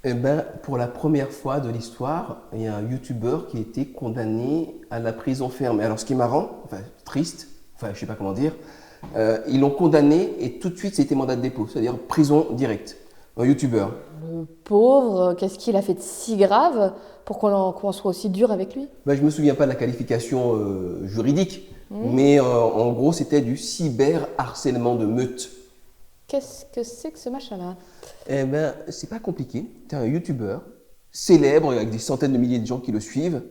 Eh ben, pour la première fois de l'histoire, il y a un youtubeur qui a été condamné à la prison ferme. Et alors, ce qui est marrant, enfin triste, enfin je sais pas comment dire, ils l'ont condamné et tout de suite c'était mandat de dépôt, c'est-à-dire prison directe. Un youtubeur. Le pauvre, qu'est-ce qu'il a fait de si grave pour qu'on soit aussi dur avec lui? Ben, je me souviens pas de la qualification juridique, mais en gros c'était du cyberharcèlement de meute. Qu'est-ce que c'est que ce machin-là? Eh ben, c'est pas compliqué. Tu es un youtubeur célèbre avec des centaines de milliers de gens qui le suivent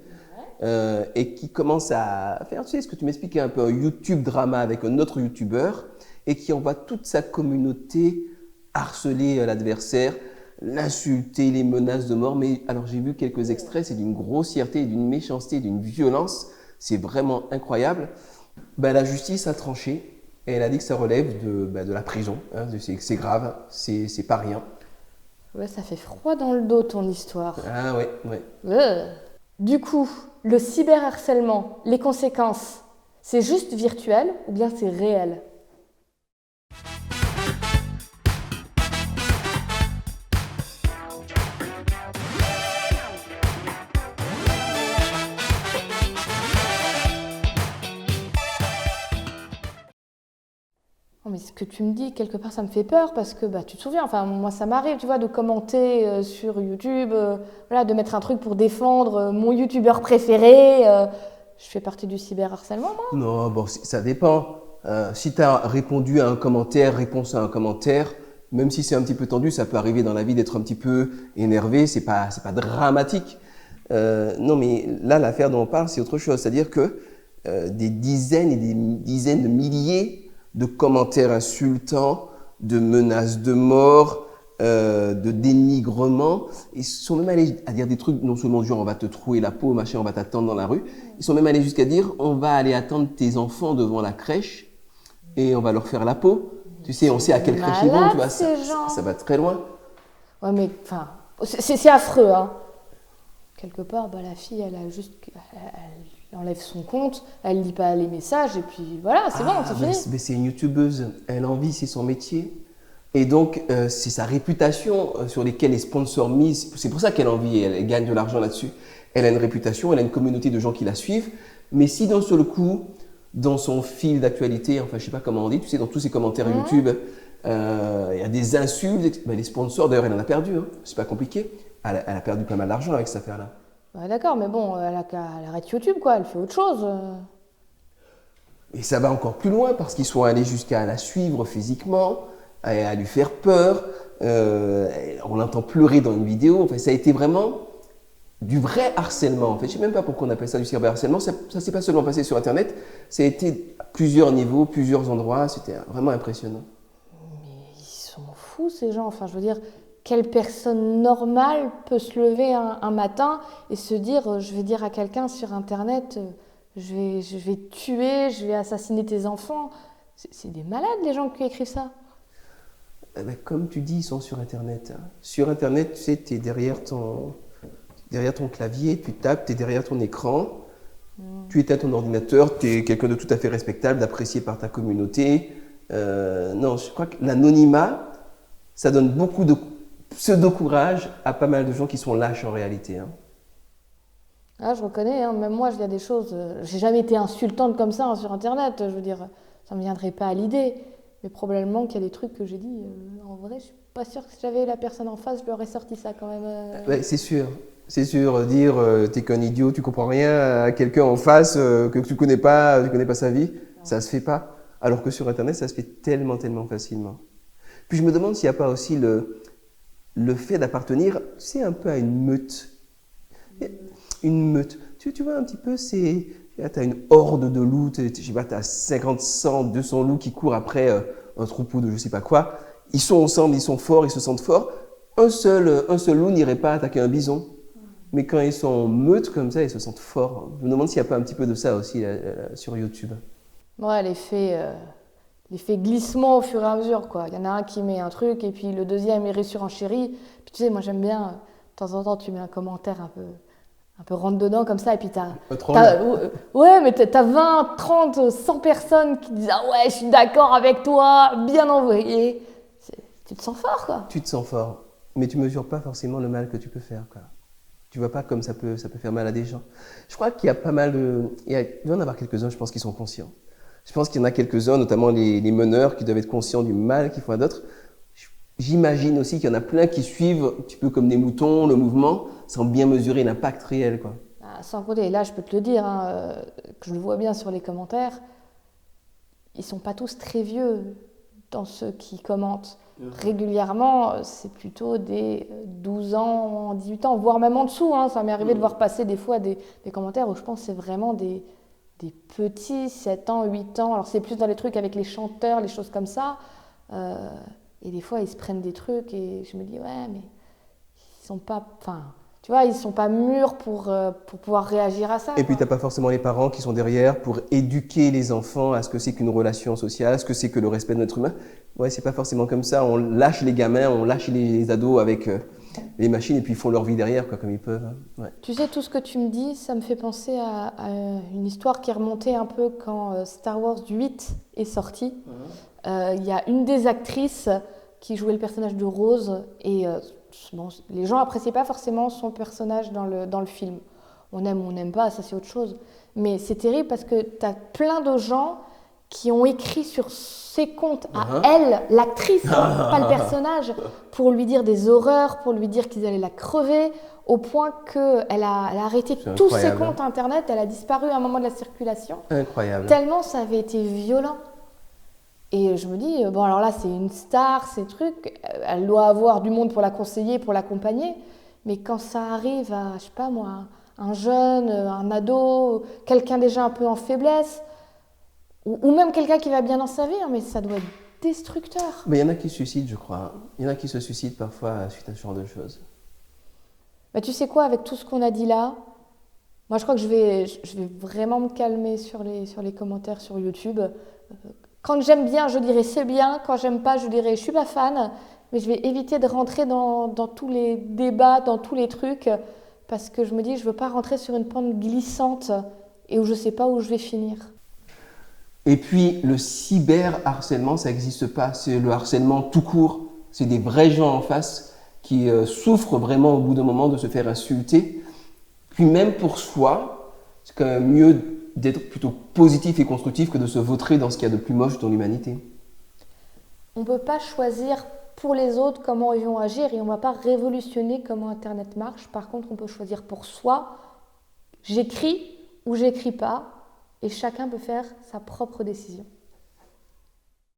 et qui commence à faire, tu sais, ce que tu m'expliquais un peu, un YouTube drama avec un autre youtubeur et qui envoie toute sa communauté harceler l'adversaire, l'insulter, les menaces de mort. Mais alors j'ai vu quelques extraits, c'est d'une grossièreté, d'une méchanceté, d'une violence. C'est vraiment incroyable. Ben, la justice a tranché. Et elle a dit que ça relève de la prison, hein, c'est grave, c'est pas rien. Ouais, ça fait froid dans le dos ton histoire. Ah ouais, ouais. Du coup, le cyberharcèlement, les conséquences, c'est juste virtuel ou bien c'est réel? Oh, mais ce que tu me dis, quelque part, ça me fait peur parce que bah, tu te souviens, enfin, moi, ça m'arrive, tu vois, de commenter sur YouTube, voilà, de mettre un truc pour défendre mon youtubeur préféré. Je fais partie du cyberharcèlement, moi. Non, bon, ça dépend. Si tu as répondu à un commentaire, réponse à un commentaire, même si c'est un petit peu tendu, ça peut arriver dans la vie d'être un petit peu énervé, c'est pas dramatique. Non, mais là, l'affaire dont on parle, c'est autre chose. C'est-à-dire que des dizaines et des dizaines de milliers de commentaires insultants, de menaces de mort, de dénigrement. Ils sont même allés à dire des trucs, non seulement du genre on va te trouer la peau, machin, on va t'attendre dans la rue. Ils sont même allés jusqu'à dire on va aller attendre tes enfants devant la crèche et on va leur faire la peau. Tu sais, on sait à quelle crèche ils vont, tu vois, ça va très loin. Ouais, mais enfin, c'est affreux, hein. Quelque part, bah, la fille, elle a juste, elle enlève son compte, elle lit pas les messages et puis voilà, c'est bon, c'est fini. Mais c'est une youtubeuse, elle en vit, c'est son métier. Et donc, c'est sa réputation sur laquelle les sponsors misent. C'est pour ça qu'elle en vit, elle gagne de l'argent là-dessus. Elle a une réputation, elle a une communauté de gens qui la suivent. Mais si d'un seul coup, dans son fil d'actualité, enfin je sais pas comment on dit, tu sais, dans tous ses commentaires YouTube, il y a des insultes, ben, les sponsors, d'ailleurs elle en a perdu, hein, c'est pas compliqué. Elle a perdu pas mal d'argent avec cette affaire-là. Ouais, d'accord, mais bon, elle arrête YouTube, quoi, elle fait autre chose. Et ça va encore plus loin parce qu'ils sont allés jusqu'à la suivre physiquement, à lui faire peur. On l'entend pleurer dans une vidéo. Enfin, ça a été vraiment du vrai harcèlement. En fait, je ne sais même pas pourquoi on appelle ça du cyberharcèlement. Ça ne s'est pas seulement passé sur Internet, ça a été à plusieurs niveaux, plusieurs endroits. C'était vraiment impressionnant. Mais ils sont fous, ces gens. Enfin, je veux dire, quelle personne normale peut se lever un matin et se dire, je vais dire à quelqu'un sur Internet, je vais te tuer, je vais assassiner tes enfants. C'est des malades, les gens qui écrivent ça. Eh ben, comme tu dis, ils sont sur Internet. Sur Internet, tu sais, tu es derrière ton clavier, tu tapes, tu es derrière ton écran, tu éteins ton ordinateur, tu es quelqu'un de tout à fait respectable, d'apprécié par ta communauté. Non, je crois que l'anonymat, ça donne beaucoup de pseudo-courage à pas mal de gens qui sont lâches en réalité. Hein. Ah, je reconnais, hein, même moi, je dis des choses. J'ai jamais été insultante comme ça, hein, sur Internet. Je veux dire, ça me viendrait pas à l'idée. Mais probablement qu'il y a des trucs que j'ai dit. En vrai, je suis pas sûre que si j'avais la personne en face, je lui aurais sorti ça quand même. Ouais, c'est sûr. C'est sûr, dire t'es qu'un idiot, tu comprends rien à quelqu'un en face que tu connais pas sa vie, ça se fait pas. Alors que sur Internet, ça se fait tellement, tellement facilement. Puis je me demande s'il n'y a pas aussi le fait d'appartenir, tu sais, un peu à une meute. Une meute. Tu vois un petit peu, tu as une horde de loups, je sais pas, tu as 50, 100, 200 loups qui courent après un troupeau de je sais pas quoi. Ils sont ensemble, ils sont forts, ils se sentent forts. Un seul loup n'irait pas attaquer un bison. Mais quand ils sont en meute comme ça, ils se sentent forts. Je me demande s'il n'y a pas un petit peu de ça aussi sur YouTube. Ouais, l'effet glissement au fur et à mesure, quoi. Il y en a un qui met un truc et puis le deuxième il surenchérit. Puis tu sais, moi j'aime bien, de temps en temps, tu mets un commentaire un peu rentre dedans comme ça et puis ouais, mais t'as 20, 30, 100 personnes qui disent ah ouais, je suis d'accord avec toi, bien envoyé. Tu te sens fort, quoi. Tu te sens fort. mais tu mesures pas forcément le mal que tu peux faire, quoi. Tu vois pas comme ça peut faire mal à des gens. Je crois qu'il y a pas mal de... Il doit y en avoir quelques-uns, je pense, qui sont conscients. Je pense qu'il y en a quelques-uns, notamment les meneurs, qui doivent être conscients du mal qu'ils font à d'autres. J'imagine aussi qu'il y en a plein qui suivent, un petit peu comme des moutons, le mouvement, sans bien mesurer l'impact réel, quoi. Sans compter, là je peux te le dire, hein, que je le vois bien sur les commentaires, ils sont pas tous très vieux dans ceux qui commentent. Régulièrement, c'est plutôt des 12 ans, 18 ans, voire même en dessous. Hein. Ça m'est arrivé de voir passer des fois des commentaires où je pense que c'est vraiment des petits, 7 ans, 8 ans. Alors c'est plus dans les trucs avec les chanteurs, les choses comme ça. Et des fois, ils se prennent des trucs et je me dis, ouais, mais ils sont pas... Enfin, tu vois, ils sont pas mûrs pour pouvoir réagir à ça. Et puis, tu n'as pas forcément les parents qui sont derrière pour éduquer les enfants à ce que c'est qu'une relation sociale, à ce que c'est que le respect de l'être humain. Ouais, c'est pas forcément comme ça. On lâche les gamins, on lâche les ados avec les machines et puis ils font leur vie derrière, quoi, comme ils peuvent. Hein. Ouais. Tu sais, tout ce que tu me dis, ça me fait penser à une histoire qui remontait un peu quand Star Wars 8 est sorti. Il y a une des actrices qui jouait le personnage de Rose et bon, les gens appréciaient pas forcément son personnage dans le film. On aime ou on n'aime pas, ça c'est autre chose. Mais c'est terrible parce que tu as plein de gens qui ont écrit sur ses comptes à elle, l'actrice, pas le personnage, pour lui dire des horreurs, pour lui dire qu'ils allaient la crever, au point qu'elle a arrêté tous ses comptes internet, elle a disparu à un moment de la circulation. Incroyable. Tellement ça avait été violent. Et je me dis, bon alors là c'est une star, ces trucs, elle doit avoir du monde pour la conseiller, pour l'accompagner, mais quand ça arrive à, je sais pas moi, un jeune, un ado, quelqu'un déjà un peu en faiblesse, ou même quelqu'un qui va bien dans sa vie, hein, mais ça doit être destructeur. Mais il y en a qui se suicident, je crois. Il y en a qui se suicident parfois suite à ce genre de choses. Bah, tu sais quoi, avec tout ce qu'on a dit là, moi je crois que je vais vraiment me calmer sur les commentaires sur YouTube. Quand j'aime bien, je dirais c'est bien. Quand j'aime pas, je dirais je suis pas fan. Mais je vais éviter de rentrer dans tous les débats, dans tous les trucs, parce que je me dis je veux pas rentrer sur une pente glissante et où je sais pas où je vais finir. Et puis, le cyberharcèlement, ça n'existe pas. C'est le harcèlement tout court. C'est des vrais gens en face qui souffrent vraiment au bout d'un moment de se faire insulter. Puis même pour soi, c'est quand même mieux d'être plutôt positif et constructif que de se vautrer dans ce qu'il y a de plus moche dans l'humanité. On ne peut pas choisir pour les autres comment ils vont agir et on ne va pas révolutionner comment Internet marche. Par contre, on peut choisir pour soi. J'écris ou j'écris pas et chacun peut faire sa propre décision.